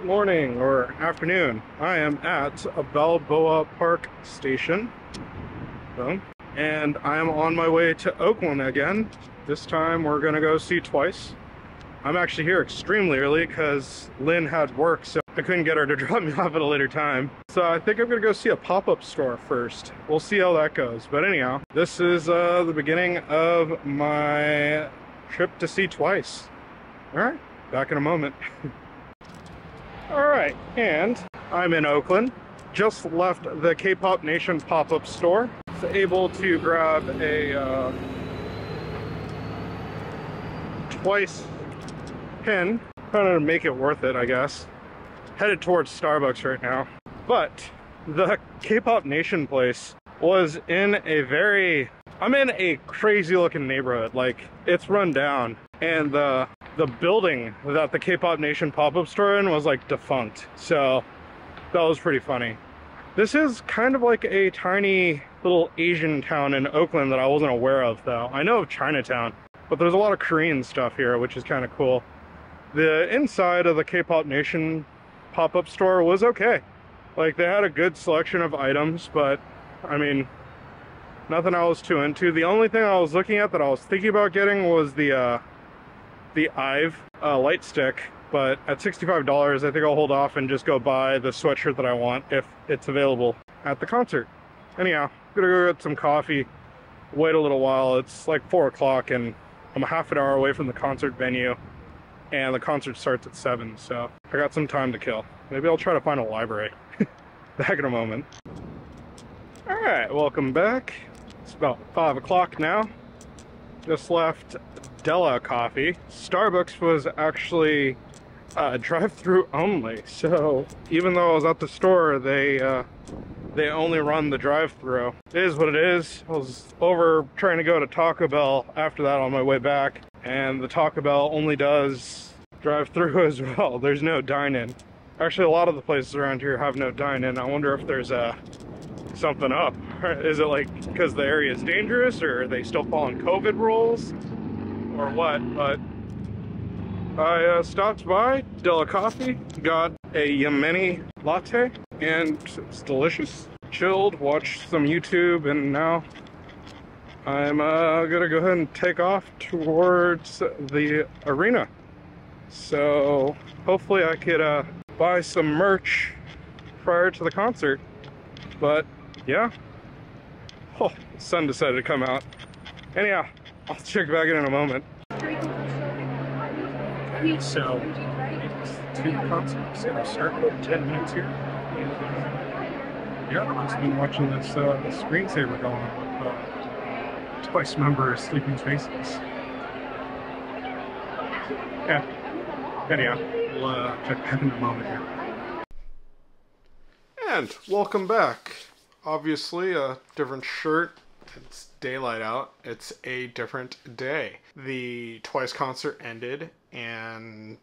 morning or afternoon. I am at a Balboa Park station, boom, and I am on my way to Oakland again. This time we're gonna go see Twice. I'm actually here extremely early because Lynn had work, so I couldn't get her to drop me off at a later time. So I think I'm gonna go see a pop-up store first. We'll see how that goes. But anyhow, this is the beginning of my trip to see Twice. All right, back in a moment. All right, and I'm in Oakland. Just left the K-Pop Nation pop-up store. Was able to grab a Twice pin, kind of make it worth it, I guess. Headed towards Starbucks right now. But the K-Pop Nation place was in I'm in a crazy looking neighborhood. Like, it's run down, and the building that the K-Pop Nation pop-up store in was like defunct. So that was pretty funny. This is kind of like a tiny little Asian town in Oakland that I wasn't aware of, though. I know of Chinatown, but there's a lot of Korean stuff here, which is kind of cool. The inside of the K-Pop Nation pop-up store was okay. Like, they had a good selection of items, but I mean, nothing I was too into. The only thing I was looking at that I was thinking about getting was the IVE light stick, but at $65, I think I'll hold off and just go buy the sweatshirt that I want if it's available at the concert. Anyhow, I'm gonna go get some coffee, wait a little while. It's like 4 o'clock and I'm a half an hour away from the concert venue, and the concert starts at 7, so I got some time to kill. Maybe I'll try to find a library. Back in a moment. All right, welcome back. It's about 5 o'clock now. Just left Della Coffee. Starbucks was actually drive-through only, so even though I was at the store, they only run the drive-through. It is what it is. I was over trying to go to Taco Bell after that on my way back, and the Taco Bell only does drive-through as well. There's no dine-in. Actually, a lot of the places around here have no dine-in. I wonder if there's something up. Is it like because the area is dangerous, or are they still following COVID rules, or what? But I stopped by Della Coffee, got a Yemeni latte, and it's delicious. Chilled, watched some YouTube, and now I'm gonna go ahead and take off towards the arena. So hopefully I could buy some merch prior to the concert. But yeah, oh, the sun decided to come out. Anyhow, I'll check back in a moment. So, it's 2 concerts. Gonna start in 10 minutes here. And, yeah, I've just been watching this screensaver going on with Twice members sleeping faces. Yeah. Anyhow, we'll check back in a moment here. And welcome back. Obviously, a different shirt. It's daylight out. It's a different day. The Twice concert ended, and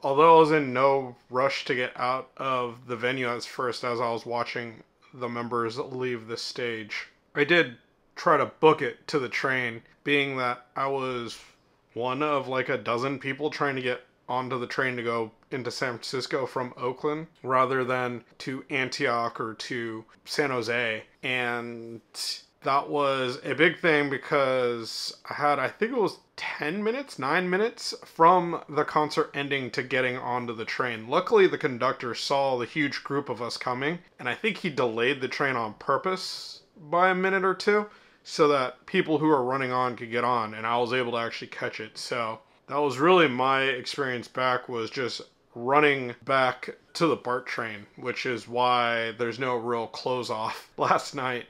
although I was in no rush to get out of the venue as I was watching the members leave the stage, I did try to book it to the train, being that I was one of like a dozen people trying to get onto the train to go into San Francisco from Oakland rather than to Antioch or to San Jose. And that was a big thing because I had, I think it was 9 minutes from the concert ending to getting onto the train. Luckily, the conductor saw the huge group of us coming, and I think he delayed the train on purpose by a minute or two so that people who are running on could get on, and I was able to actually catch it. So that was really my experience back, was just running back to the BART train, which is why there's no real close off last night.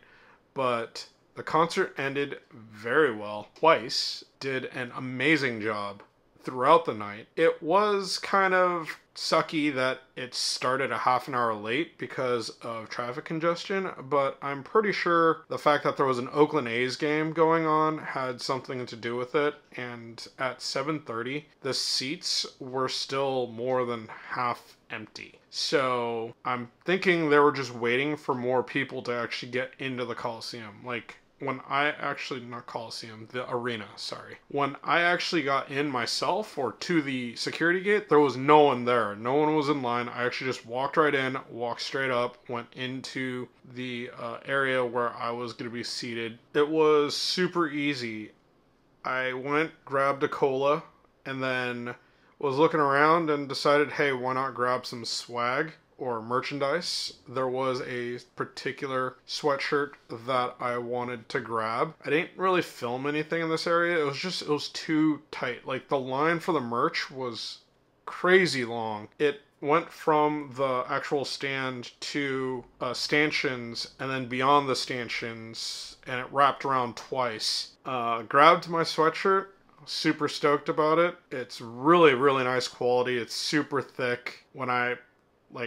But the concert ended very well. Twice did an amazing job throughout the night. It was kind of sucky that it started a half an hour late because of traffic congestion, but I'm pretty sure the fact that there was an Oakland A's game going on had something to do with it. And at 7:30, the seats were still more than half empty. So I'm thinking they were just waiting for more people to actually get into the Coliseum. Like, when I actually, not Coliseum, the arena, sorry. When I actually got in myself or to the security gate, there was no one there. No one was in line. I actually just walked right in, walked straight up, went into the area where I was going to be seated. It was super easy. I went, grabbed a cola, and then was looking around and decided, hey, why not grab some swag or merchandise. There was a particular sweatshirt that I wanted to grab. I didn't really film anything in this area. It was too tight. Like, the line for the merch was crazy long. It went from the actual stand to stanchions and then beyond the stanchions, and it wrapped around twice. Grabbed my sweatshirt. Super stoked about it. It's really, really nice quality. It's super thick. When I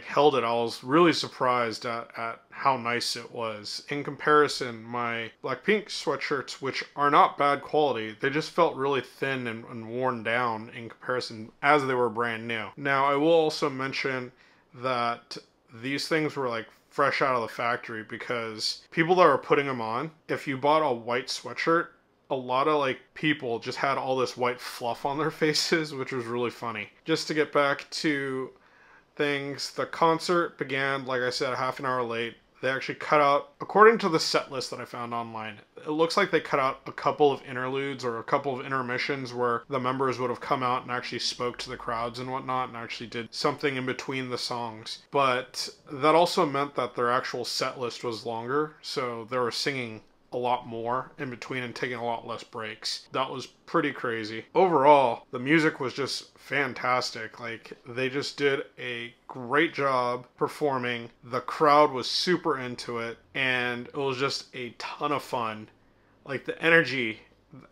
held it, I was really surprised at how nice it was. In comparison, my Blackpink sweatshirts, which are not bad quality, they just felt really thin and worn down in comparison as they were brand new. Now, I will also mention that these things were like fresh out of the factory, because people that were putting them on, if you bought a white sweatshirt, a lot of people just had all this white fluff on their faces, which was really funny. Just to get back to things, the concert began, like I said, half an hour late. They actually cut out, according to the set list that I found online, it looks like they cut out a couple of interludes or a couple of intermissions where the members would have come out and actually spoke to the crowds and whatnot and actually did something in between the songs. But that also meant that their actual set list was longer, so they were singing a lot more in between and taking a lot less breaks. That was pretty crazy. Overall, the music was just fantastic. They just did a great job performing. The crowd was super into it, and it was just a ton of fun. The energy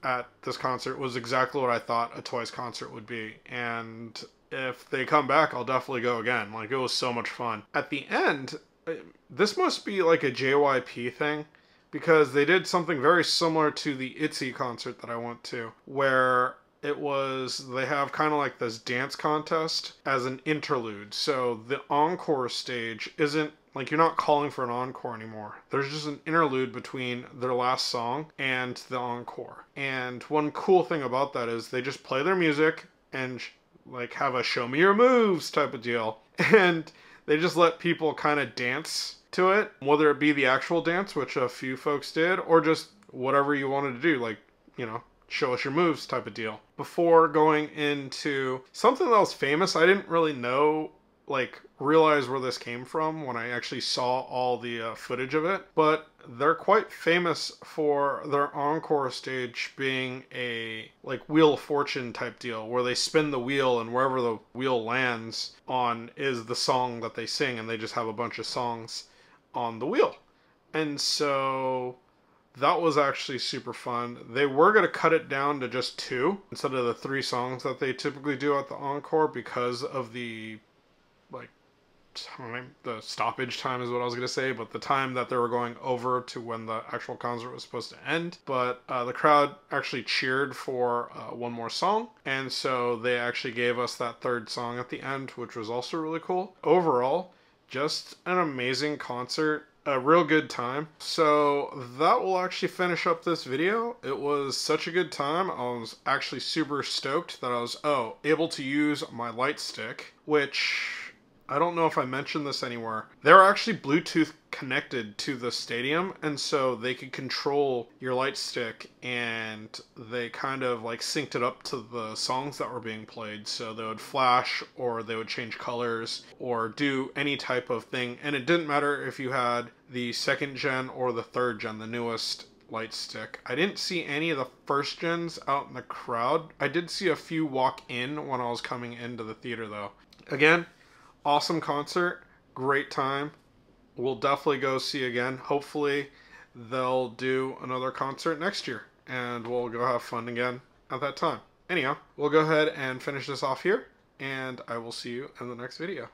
at this concert was exactly what I thought a Twice concert would be, and if they come back, I'll definitely go again. It was so much fun. At the end, this must be a JYP thing, because they did something very similar to the ITZY concert that I went to, where they have kind of this dance contest as an interlude. So the encore stage isn't, you're not calling for an encore anymore. There's just an interlude between their last song and the encore. And one cool thing about that is they just play their music and have a show me your moves type of deal. And they just let people kind of dance to it, whether it be the actual dance, which a few folks did, or just whatever you wanted to do, show us your moves type of deal. Before going into something that was famous, I didn't really know, realize where this came from when I actually saw all the footage of it, but they're quite famous for their encore stage being a Wheel of Fortune type deal, where they spin the wheel and wherever the wheel lands on is the song that they sing, and they just have a bunch of songs on the wheel. And so that was actually super fun. They were going to cut it down to just 2 instead of the 3 songs that they typically do at the encore, because of the the stoppage time is what I was going to say, but the time that they were going over to when the actual concert was supposed to end. But the crowd actually cheered for one more song, and so they actually gave us that 3rd song at the end, which was also really cool. Overall, just an amazing concert, a real good time. So that will actually finish up this video. It was such a good time. I was actually super stoked that I was able to use my light stick, which I don't know if I mentioned this anywhere. They're actually Bluetooth connected to the stadium, and so they could control your light stick, and they kind of synced it up to the songs that were being played. So they would flash, or they would change colors, or do any type of thing. And it didn't matter if you had the 2nd gen or the 3rd gen, the newest light stick. I didn't see any of the 1st gens out in the crowd. I did see a few walk in when I was coming into the theater though. Again, awesome concert, great time. We'll definitely go see again. Hopefully they'll do another concert next year, and we'll go have fun again at that time. Anyhow, we'll go ahead and finish this off here, and I will see you in the next video.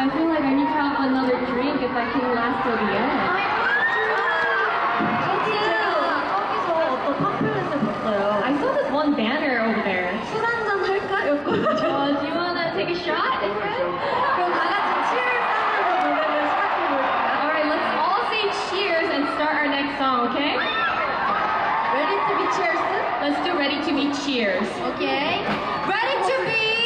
I feel like I need to have another drink if I can last till the end. I saw this one banner over there. 술 한잔 할까? Do you wanna take a shot? 그럼 다 같이 cheers 하면서 노래를 시작해볼까요? Alright, let's all say cheers and start our next song, okay? Ready to be cheers? Let's do Ready to Be Cheers. Okay. Ready to be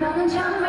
나는 참